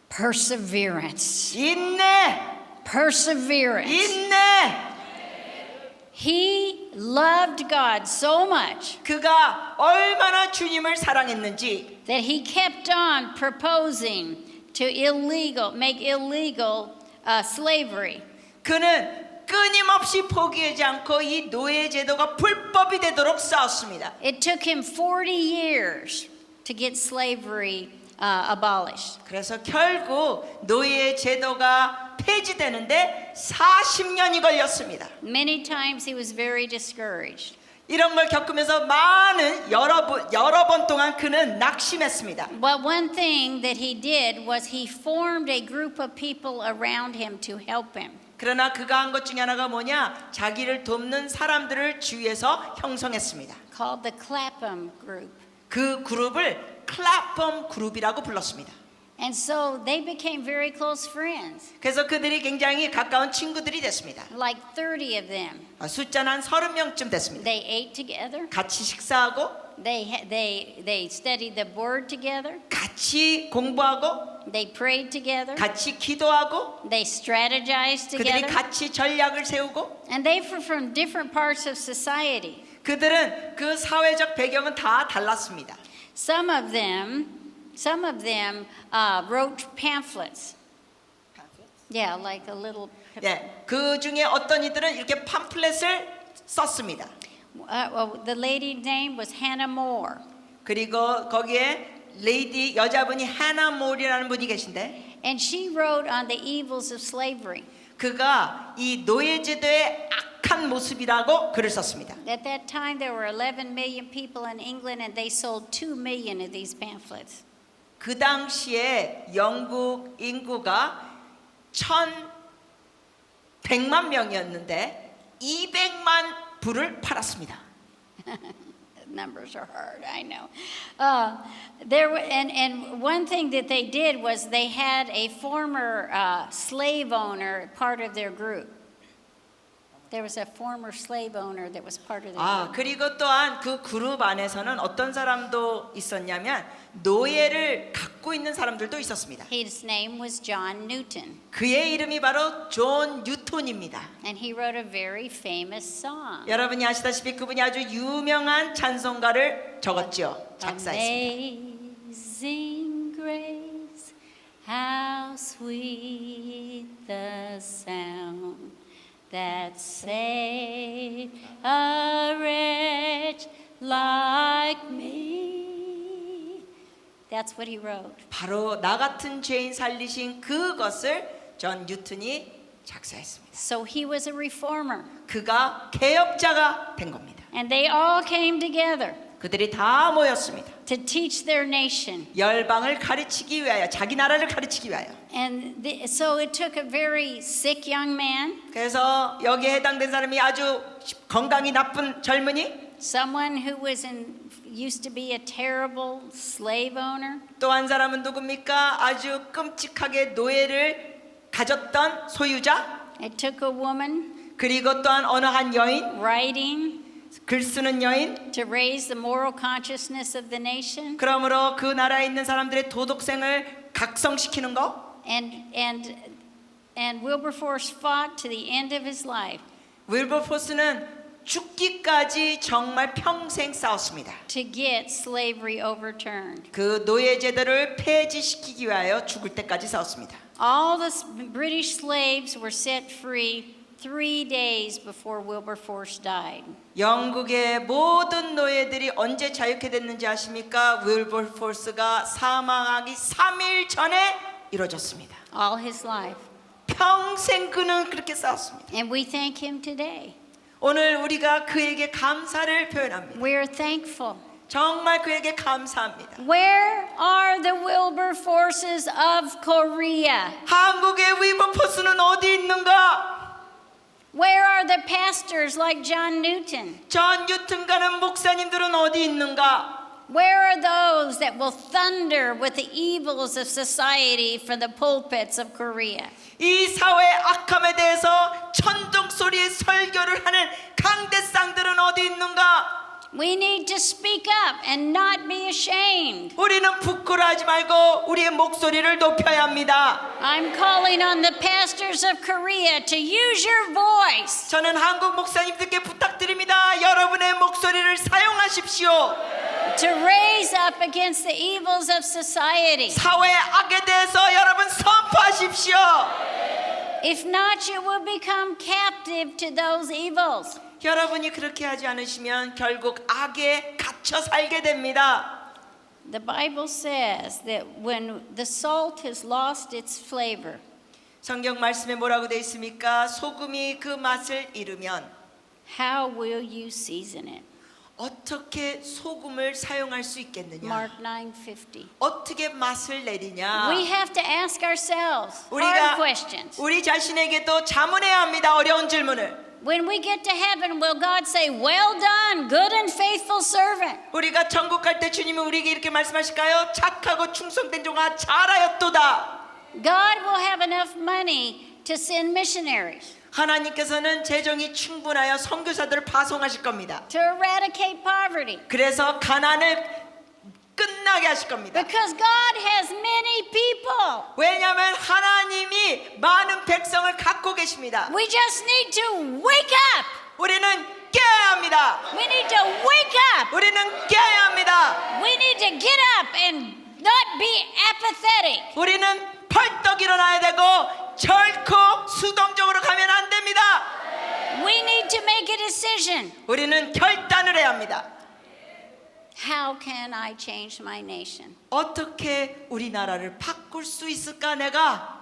Perseverance. 인내. Perseverance. 인내. He loved God so much 그가 얼마나 주님을 사랑했는지 that he kept on proposing to make illegal slavery. 그는 끊임없이 포기하지 않고 이 노예 제도가 불법이 되도록 싸웠습니다. It took him 40 years to get slavery abolished. 그래서 결국 노예 제도가 폐지되는데 40년이 걸렸습니다. Many times he was very discouraged. 이런 걸 겪으면서 여러 번 동안 그는 낙심했습니다. But one thing that he did was he formed a group of people around him to help him. 그러나 그가 한 것 중에 하나가 뭐냐? 자기를 돕는 사람들을 주위에서 형성했습니다. Called the Clapham Group. 그 그룹을 클라펌 그룹이라고 불렀습니다. And so they became very close friends, 그래서 그들이 굉장히 가까운 친구들이 됐습니다. like 30 of them. 숫자는 한 30명쯤 됐습니다. They ate together. 같이 식사하고 They studied the word together. 같이 공부하고 They prayed together. 같이 기도하고 They strategized 그들이 together. 같이 전략을 세우고 And they were from different parts of society. 그들은 그 사회적 배경은 다 달랐습니다. Some of them wrote pamphlets. Yeah, like a little. 예, 그 중에 어떤 이들은 이렇게 팜플렛을 썼습니다. The lady's name was Hannah More. 그리고 거기에 레이디 여자분이 하나 몰이라는 분이 계신데 And she wrote on the evils of slavery. 그가 이 노예제도의 악한 모습이라고 글을 썼습니다. At that time, there were 11 million people in England, and they sold 2 million of these pamphlets. 그 당시에 영국 인구가 1,100만 명이었는데 200만 부를 팔았습니다. Numbers are hard, I know. And one thing that they did was they had a former slave owner part of their group. There was a former slave owner that was part of their group. 그리고 또한 그 그룹 안에서는 어떤 사람도 있었냐면 노예를 갖고 있는 사람들도 있었습니다. His name was John Newton. 그의 이름이 바로 존 뉴턴입니다. And he wrote a very famous song. 여러분이 아시다시피 그분이 아주 유명한 찬송가를 적었죠. 작사했습니다. Amazing grace, how sweet the sound that saved a wretch like me. That's what he wrote. 바로 나 같은 죄인 살리신 그것을 존 뉴턴이 작사했습니다. So he was a reformer. 그가 개혁자가 된 겁니다. And they all came together 그들이 다 모였습니다. to teach their nation. 열방을 가르치기 위하여, 자기 나라를 가르치기 위하여. And so it took a very sick young man, 그래서 여기에 해당된 사람이 아주 건강이 나쁜 젊은이, someone who used to be a terrible slave owner, 또 한 사람은 누굽니까? 아주 끔찍하게 노예를 가졌던 소유자, it took a woman 그리고 또한 어느 한 여인, writing 글 쓰는 여인, to raise the moral consciousness of the nation, 그러므로 그 나라에 있는 사람들의 도덕성을 각성시키는 거. and Wilberforce fought to the end of his life 윌버포스는 죽기까지 정말 평생 싸웠습니다. to get slavery overturned. 그 노예 제도를 폐지시키기 위하여 죽을 때까지 싸웠습니다. All the British slaves were set free 3 days before Wilberforce died. 영국의 모든 노예들이 언제 자유케 됐는지 아십니까? 윌버포스가 사망하기 3일 전에 이루어졌습니다. All his life. 평생 그는 그렇게 싸웠습니다. And we thank him today. 오늘 우리가 그에게 감사를 표현합니다. We're thankful. 정말 그에게 감사합니다. Where are the Wilberforces of Korea? 한국의 윌버포스는 어디 있는가? Where are the pastors like John Newton? 존 뉴턴 가는 목사님들은 어디 있는가? Where are those that will thunder with the evils of society from the pulpits of Korea? 이 사회의 악함에 대해서 천둥 소리의 설교를 하는 강대상들은 어디 있는가? We need to speak up and not be ashamed. 우리는 부끄러워하지 말고 우리의 목소리를 높여야 합니다. I'm calling on the pastors of Korea to use your voice. 저는 한국 목사님들께 부탁드립니다. 일어나 여러분의 목소리를 사용하십시오. to raise up against the evils of society. 사회의 악에 대해서 여러분 선포하십시오. If not, you will become captive to those evils. 여러분이 그렇게 하지 않으시면 결국 악에 갇혀 살게 됩니다. The Bible says that when the salt has lost its flavor, 성경 말씀에 뭐라고 되어 있습니까? 소금이 그 맛을 잃으면 how will you season it? 어떻게 소금을 사용할 수 있겠느냐? Mark 9:50. 어떻게 맛을 내리냐? We have to ask ourselves hard 우리가 questions. 우리 자신에게도 자문해야 합니다. 어려운 질문을. When we get to heaven, will God say, "Well done, good and faithful servant"? 우리가 천국 갈 때 주님이 우리에게 이렇게 말씀하실까요? 착하고 충성된 종아 잘하였도다. God will have enough money to send missionaries, 하나님께서는 재정이 충분하여 선교사들을 파송하실 겁니다. to eradicate poverty. 그래서 가난을 끝나게 하실 겁니다. Because God has many people. 왜냐하면 하나님이 많은 백성을 갖고 계십니다. We just need to wake up. 우리는 깨어야 합니다. We need to wake up. 우리는 깨어야 합니다. We need to get up and not be apathetic. 우리는 벌떡 일어나야 되고 결코 수동적으로 가면 안 됩니다. We need to make a decision. 우리는 결단을 해야 합니다. How can I change my nation? 어떻게 우리나라를 바꿀 수 있을까? 내가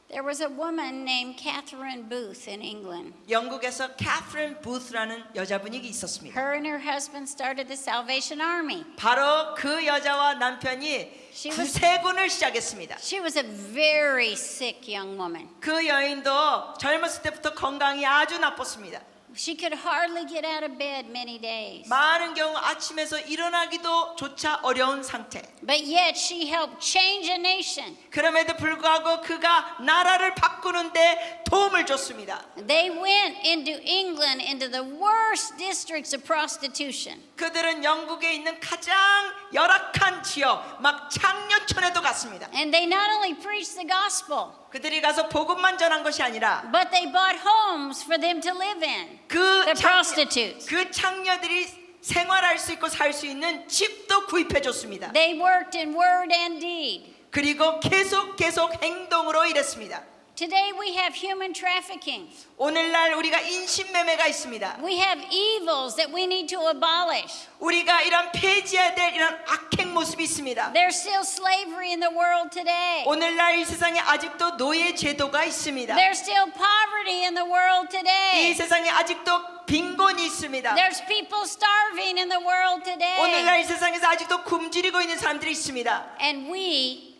There was a woman named Catherine Booth in England. 영국에서 캐서린 부스라는 여자분이 있었습니다. Her and her husband started the Salvation Army. 바로 그 여자와 남편이 She was- 구세군을 시작했습니다. She was a very sick young woman. 그 여인도 젊었을 때부터 건강이 아주 나빴습니다. She could hardly get out of bed many days. 많은 경우 아침에서 일어나기도 조차 어려운 상태. But yet she helped change a nation. 그럼에도 불구하고 그가 나라를 바꾸는데 도움을 줬습니다. They went into England, into the worst districts of prostitution. 그들은 영국에 있는 가장 열악한 지역, 막 창녀촌에도 갔습니다. And they not only preached the gospel, 그들이 가서 복음만 전한 것이 아니라 but they bought homes for them to live in. The prostitutes. 그 창녀들이 생활할 수 있고 살 수 있는 집도 구입해 줬습니다. They worked in word and deed. 그리고 계속 행동으로 일했습니다. Today we have human trafficking. 오늘날 우리가 인신매매가 있습니다. We have evils that we need to abolish. 우리가 이런 폐지해야 될 이런 악행 모습이 있습니다. There's still slavery in the world today. 오늘날 이 세상에 아직도 노예 제도가 있습니다. There's still poverty in the world 이 today. 세상에 아직도 빈곤이 있습니다. There's people starving in the world today. 오늘날 이 세상에서 아직도 굶주리고 있는 사람들이 있습니다. And we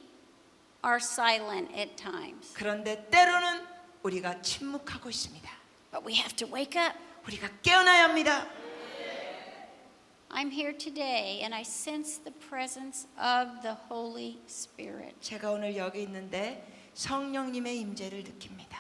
are silent at times. 그런데 때로는 우리가 침묵하고 있습니다. But we have to wake up. 우리가 깨어나야 합니다. I'm here today and I sense the presence of the Holy Spirit. 제가 오늘 여기 있는데 성령님의 임재를 느낍니다.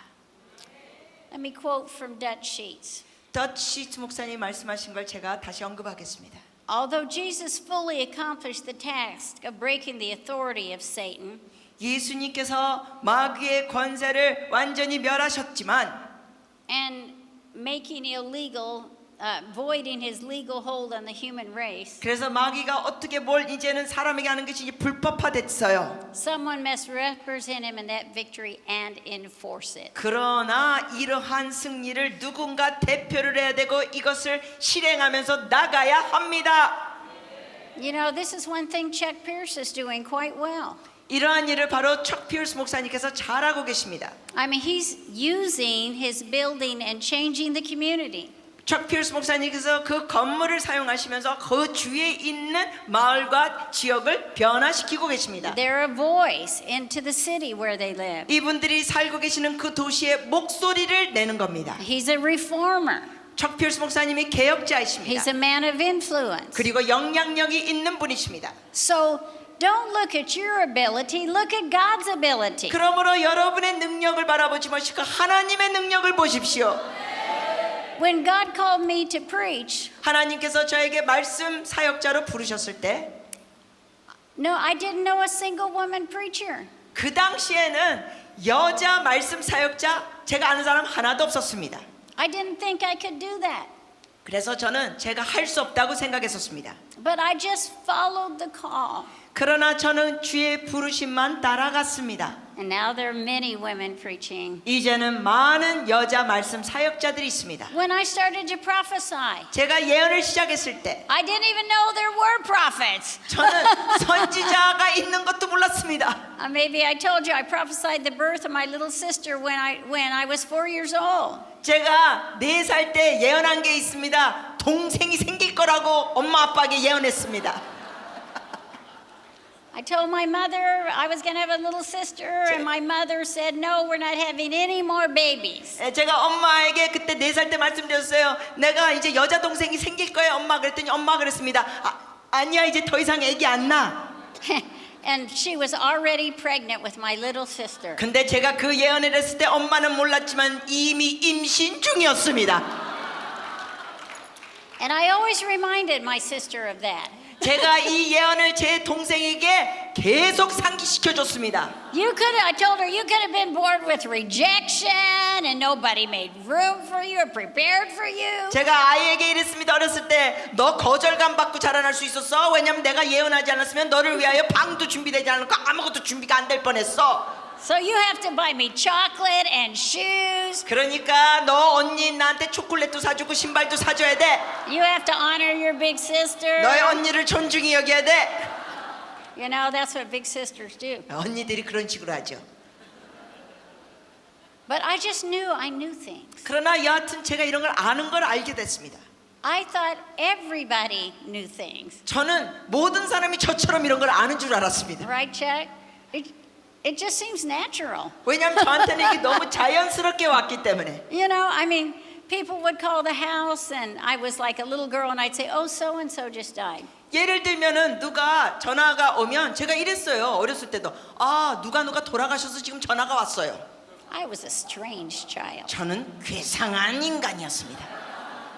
Let me quote from Dutch Sheets. 더치 목사님이 말씀하신 걸 제가 다시 언급하겠습니다. Although Jesus fully accomplished the task of breaking the authority of Satan, 예수님께서 마귀의 권세를 완전히 멸하셨지만 and making illegal, voiding his legal hold on the human race, 그래서 마귀가 어떻게 뭘 이제는 사람에게 하는 것이 불법화됐어요. someone must represent him in that victory and enforce it. 그러나 이러한 승리를 누군가 대표를 해야 되고 이것을 실행하면서 나가야 합니다. You know, this is one thing Chuck Pierce is doing quite well. 이러한 일을 바로 척 피어스 목사님께서 잘하고 계십니다. I mean, he's using his building and changing the community. 척 피어스 목사님께서 그 건물을 사용하시면서 그 주위에 있는 마을과 지역을 변화시키고 계십니다. They're a voice into the city where they live. 이분들이 살고 계시는 그 도시의 목소리를 내는 겁니다. He's a reformer. 척 피어스 목사님이 개혁자이십니다. He's a man of influence. 그리고 영향력이 있는 분이십니다. So don't look at your ability, look at God's ability. 그러므로 여러분의 능력을 바라보지 마시고 하나님의 능력을 보십시오. When God called me to preach, 하나님께서 저에게 말씀 사역자로 부르셨을 때 no, I didn't know a single woman preacher. 그 당시에는 여자 말씀 사역자 제가 아는 사람 하나도 없었습니다. I didn't think I could do that. 그래서 저는 제가 할 수 없다고 생각했었습니다. But I just followed the call. 그러나 저는 주의 부르심만 따라갔습니다. And now there are many women preaching. 이제는 많은 여자 말씀 사역자들이 있습니다. When I started to prophesy, 제가 예언을 시작했을 때 I didn't even know there were prophets. 저는 선지자가 있는 것도 몰랐습니다. Maybe I told you I prophesied the birth of my little sister when I was 4 years old. 제가 4살 때 예언한 게 있습니다. 동생이 생길 거라고 엄마 아빠에게 예언했습니다. I told my mother I was going to have a little sister, and my mother said, "No, we're not having any more babies." 제가 엄마에게 그때 4살 때 말씀드렸어요. 내가 이제 여자 동생이 생길 거야 엄마. 그랬더니 엄마가 그랬습니다. 아니야 이제 더 이상 애기 안 나. And she was already pregnant with my little sister. 근데 제가 그 예언을 했을 때 엄마는 몰랐지만 이미 임신 중이었습니다. And I always reminded my sister of that. 제가 이 예언을 제 동생에게 계속 상기시켜 줬습니다. I told her, you could have been born with rejection and nobody made room for you or prepared for you. 제가 아이에게 이랬습니다. 어렸을 때 너 거절감 받고 자라날 수 있었어. 왜냐면 내가 예언하지 않았으면 너를 위하여 방도 준비되지 않고 아무것도 준비가 안 될 뻔했어. So you have to buy me chocolate and shoes. 그러니까 너 언니 나한테 초콜릿도 사주고 신발도 사줘야 돼. You have to honor your big sister. 너의 언니를 존중히 여겨야 돼. You know, that's what big sisters do. 언니들이 그런 식으로 하죠. But I just knew I knew things. 그러나 여하튼 제가 이런 걸 아는 걸 알게 됐습니다. I thought everybody knew things. 저는 모든 사람이 저처럼 이런 걸 아는 줄 알았습니다. Right, Chuck? It just seems natural. 왜냐하면 저한테는 이게 너무 자연스럽게 왔기 때문에. You know, I mean, people would call the house and I was like a little girl and I'd say, "Oh, so and so just died." 예를 들면은 누가 전화가 오면 제가 이랬어요. 어렸을 때도 누가 돌아가셔서 지금 전화가 왔어요. I was a strange child. 저는 괴상한 인간이었습니다.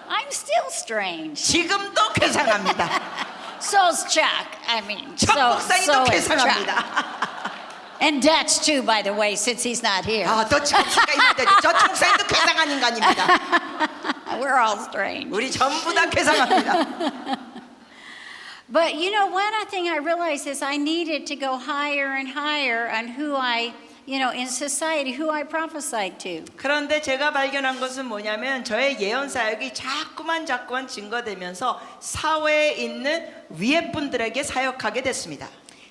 I'm still strange. 지금도 괴상합니다. So's Chuck. I mean, 척 so 목사님도 is Chuck. 괴상합니다. And Dutch too, by the way, since he's not here. 더 찬스가 있는데 저 목사님도 괴상한 인간입니다. We're all strange. 우리 전부 다 괴상합니다. But you know, one thing I realized is I needed to go higher and higher on who in society, who I prophesied to. 그런데 제가 발견한 것은 뭐냐면 저의 예언 사역이 자꾸만 증거되면서 사회에 있는 위에 분들에게 사역하게 됐습니다.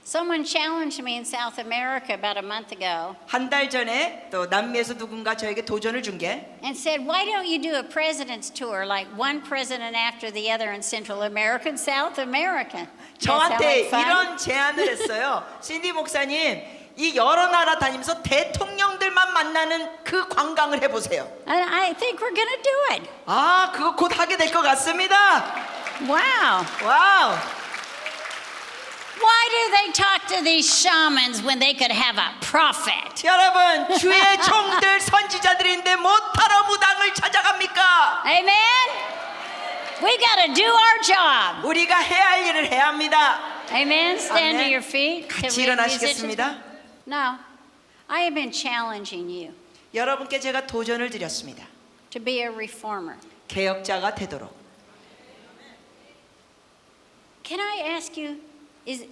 Someone challenged me in South America about a month ago 한 달 전에 또 남미에서 누군가 저에게 도전을 준 게 and said, "Why don't you do a president's tour like one president after the other in Central America and South America?" 저한테 이런 제안을 했어요. 신디 목사님, 이 여러 나라 다니면서 대통령들만 만나는 그 관광을 해보세요. And I think we're going to do it. 그거 곧 하게 될 것 같습니다. Wow. 와우. Why do they talk to these shamans when they could have a prophet? 여러분, 주의 종들 선지자들인데 못하러 무당을 찾아갑니까? Amen? We got to do our job. 우리가 해야 할 일을 해야 합니다. Amen? Stand to 아멘. your feet. 같이 Can we 일어나시겠습니다. musicians? No. I have been challenging you 여러분께 제가 도전을 드렸습니다. to be a reformer. 개혁자가 되도록. Can I ask you, is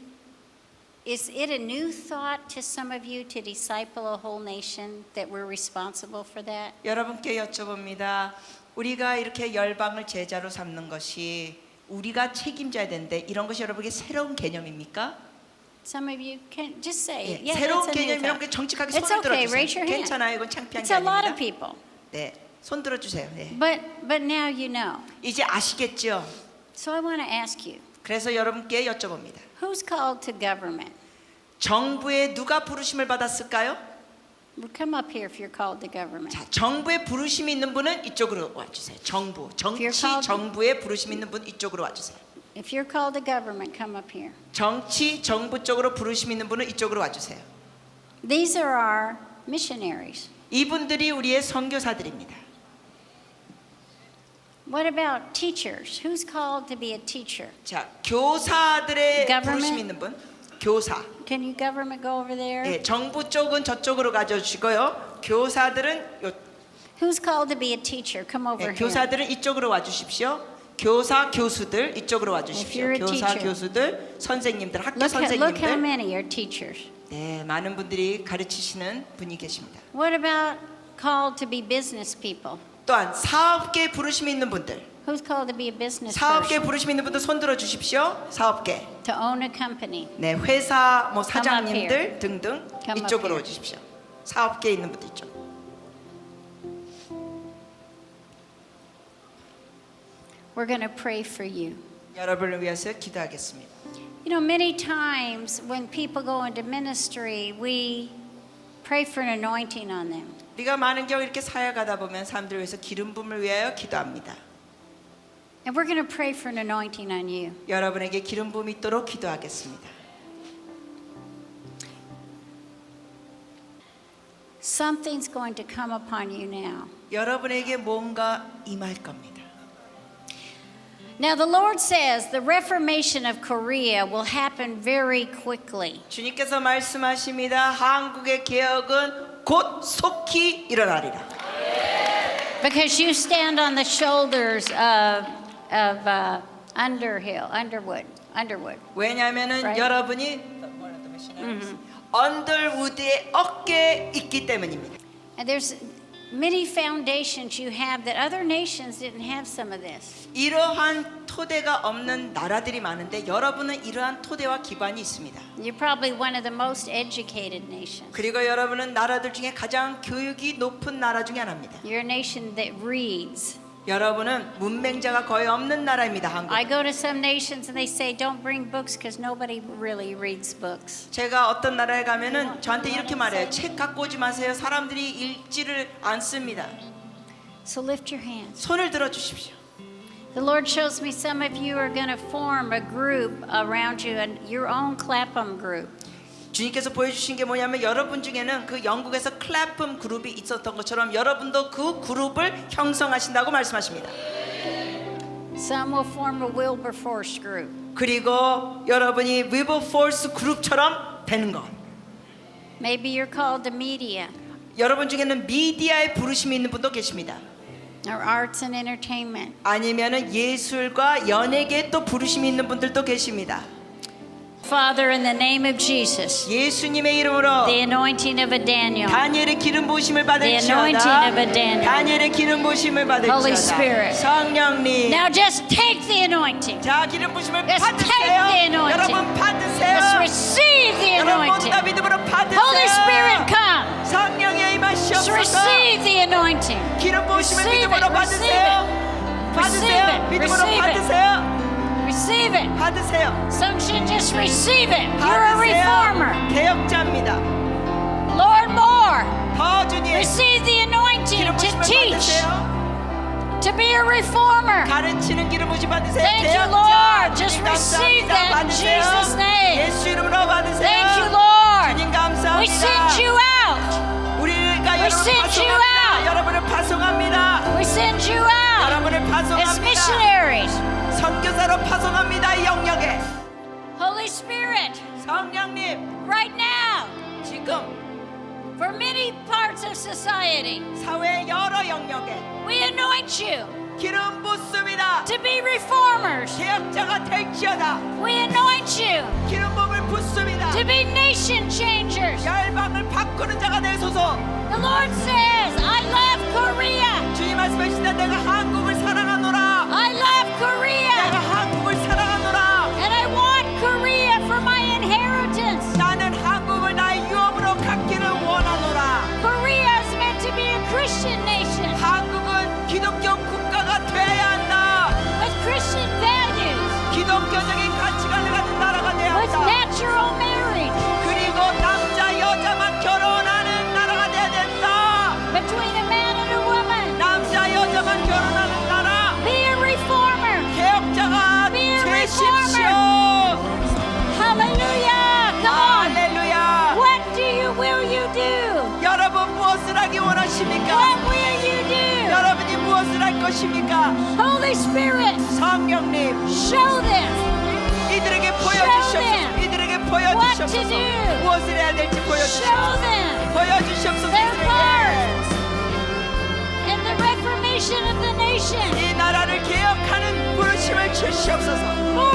it a new thought to some of you to disciple a whole nation that we're responsible for that? 여러분께 여쭤봅니다. 우리가 이렇게 열방을 제자로 삼는 것이 우리가 책임져야 되는데 이런 것이 여러분에게 새로운 개념입니까? Some of you can just say, 예, yeah, 새로운 that's a new 개념이라면 thought. 정직하게 It's 손을 okay, raise 들어주세요. your hand. 괜찮아요. 이건 창피한 It's 게 a lot of 아닙니다. people. 네, 손 들어주세요. 네. But now you know. 이제 아시겠죠? So I want to ask you, 그래서 여러분께 여쭤봅니다. who's called to government? 정부에 누가 부르심을 받았을까요? Well, come up here if you're called to government. 자, 정부에 부르심이 있는 분은 이쪽으로 와주세요. 정부, 정치 정부에 부르심 있는 분 이쪽으로 와주세요. If you're called to government, come up here. 정치 정부 쪽으로 부르심 있는 분은 이쪽으로 와주세요. These are our missionaries. 이분들이 우리의 선교사들입니다. What about teachers? Who's called to be a teacher? 자, 교사들의 Government? 부르심 있는 분, 교사. Can you government go over there? 예, 정부 쪽은 저쪽으로 가져주시고요. 교사들은 Who's called to be a teacher? Come over 예, here. 교사들은 이쪽으로 와주십시오. 교사 교수들 이쪽으로 If 와주십시오. you're a 교사 teacher. 교수들 선생님들 학교 Look how 선생님들 many are teachers. 네 많은 분들이 가르치시는 분이 계십니다. What about called to be business people? 또한 사업계 부르심이 있는 분들 Who's called to be a business 사업계 person? 부르심이 있는 분들 손 들어 주십시오. 사업계 To own a company. 네 회사 뭐 Come up 사장님들 here. 등등 Come up 이쪽으로 here. 오주십시오. 사업계에 있는 분들 이쪽. We're going to pray for you. 여러분을 위해서 기도하겠습니다. You know, many times when people go into ministry, we pray for an anointing on them. 우리가 많은 경우 이렇게 사역하다 보면 사람들 위해서 기름 부음을 위하여 기도합니다. And we're going to pray for an anointing on you. 여러분에게 기름 부음이 있도록 기도하겠습니다. Something's going to come upon you now. 여러분에게 뭔가 임할 겁니다. Now, the Lord says the reformation of Korea will happen very quickly. 주님께서 말씀하십니다. 한국의 개혁은 곧 속히 일어나리라. Because you stand on the shoulders of Underwood. 왜냐하면은 Right. 여러분이 언더우드의 어깨에 있기 때문입니다. And there's many foundations you have that other nations didn't have some of this. 이러한 토대가 없는 나라들이 많은데 여러분은 이러한 토대와 기반이 있습니다. You're probably one of the most educated nations. 그리고 여러분은 나라들 중에 가장 교육이 높은 나라 중에 하나입니다. You're a nation that reads. 여러분은 문맹자가 거의 없는 나라입니다. 한국. I go to some nations and they say don't bring books because nobody really reads books. 제가 어떤 나라에 가면은 저한테 이렇게 말해요. 책 갖고 오지 마세요. 사람들이 읽지를 않습니다. So lift your hands. 손을 들어 주십시오. The Lord shows me some of you are going to form a group around you and your own Clapham group. 주님께서 보여주신 게 뭐냐면 여러분 중에는 그 영국에서 클래품 그룹이 있었던 것처럼 여러분도 그 그룹을 형성하신다고 말씀하십니다. Some will form a Wilberforce group. 그리고 여러분이 위버포스 그룹처럼 되는 것. Maybe you're called to media 여러분 중에는 미디어에 부르심이 있는 분도 계십니다. or arts and entertainment. 아니면은 예술과 연예계에 또 부르심이 있는 분들도 계십니다. Father, in the name of Jesus, 예수님의 이름으로 the anointing of a Daniel, 다니엘의 기름 부으심을 The anointing 받을지어다. of a Daniel. 다니엘의 기름 부으심을 Holy 받을지어다. Spirit. 성령님, now just take the anointing. 자 기름 부으심을 Just take the 받으세요. anointing. 여러분 받으세요. Let's receive the 여러분 anointing. 모두가 믿음으로 받으세요. Holy Spirit, come. 성령의 Let's 임하시옵소서. receive the anointing. 기름 부으심을 Receive 믿음으로 it, 받으세요. receive 받으세요. it, 믿음으로 receive it. 받으세요. Receive it. 받으세요. Some should just receive it. You're a reformer. 받으세요. 개혁자입니다. Lord, more. 더 주님 Receive the anointing 기름 to 부으심을 teach, 받으세요. to be a reformer. 가르치는 기름 부으심 받으세요. Thank you, 개혁자. Lord. Just 주님 receive 감사합니다. that in 받으세요. Jesus' name. 예수 이름으로 받으세요. Thank you, Lord. 주님 We 감사합니다. send you out. 우리가 We send you out. 여러분을 파송합니다. We send you out 여러분을 as 파송합니다. missionaries. 선교사로 파송합니다. 이 영역에 Holy Spirit, 성령님 right now, 지금 for many parts of society, 사회 여러 영역에 we anoint you 기름 붓습니다. to be reformers. 개혁자가 될지어다. We anoint you 기름 부음을 붓습니다. to be nation changers. 열방을 바꾸는 자가 되소서. The Lord says, I love Korea. 주님 말씀하시다 내가 한국을 사랑하노라. I love Korea. 내가 한국을 사랑하노라. And I want Korea for my inheritance. 나는 한국을 나의 유업으로 갖기를 원하노라. Korea is meant to be a Christian nation 한국은 기독교 국가가 되어야 한다. with Christian values, 기독교적인 가치관을 가진 나라가 되어야 with 한다. natural marriage 그리고 남자 여자만 결혼하는 나라가 되어야 된다. between a man and a woman. 남자 여자만 결혼하는 나라. Be a reformer. 개혁자가 Be a 되십시오. Hallelujah. Come on. 할렐루야. Will you do? 여러분 무엇을 하기 원하십니까? What will you do? 여러분이 무엇을 할 것입니까? Holy Spirit, 성령님 show them. 이들에게 Show 보여주시옵소서. them 이들에게 what to 보여주시옵소서. do. 무엇을 해야 될지 Show 보여주시옵소서. them 보여주시옵소서. their 이들에게. parts in the Reformation reformation of the nation. 이 나라를 개혁하는 부르심을 주시옵소서.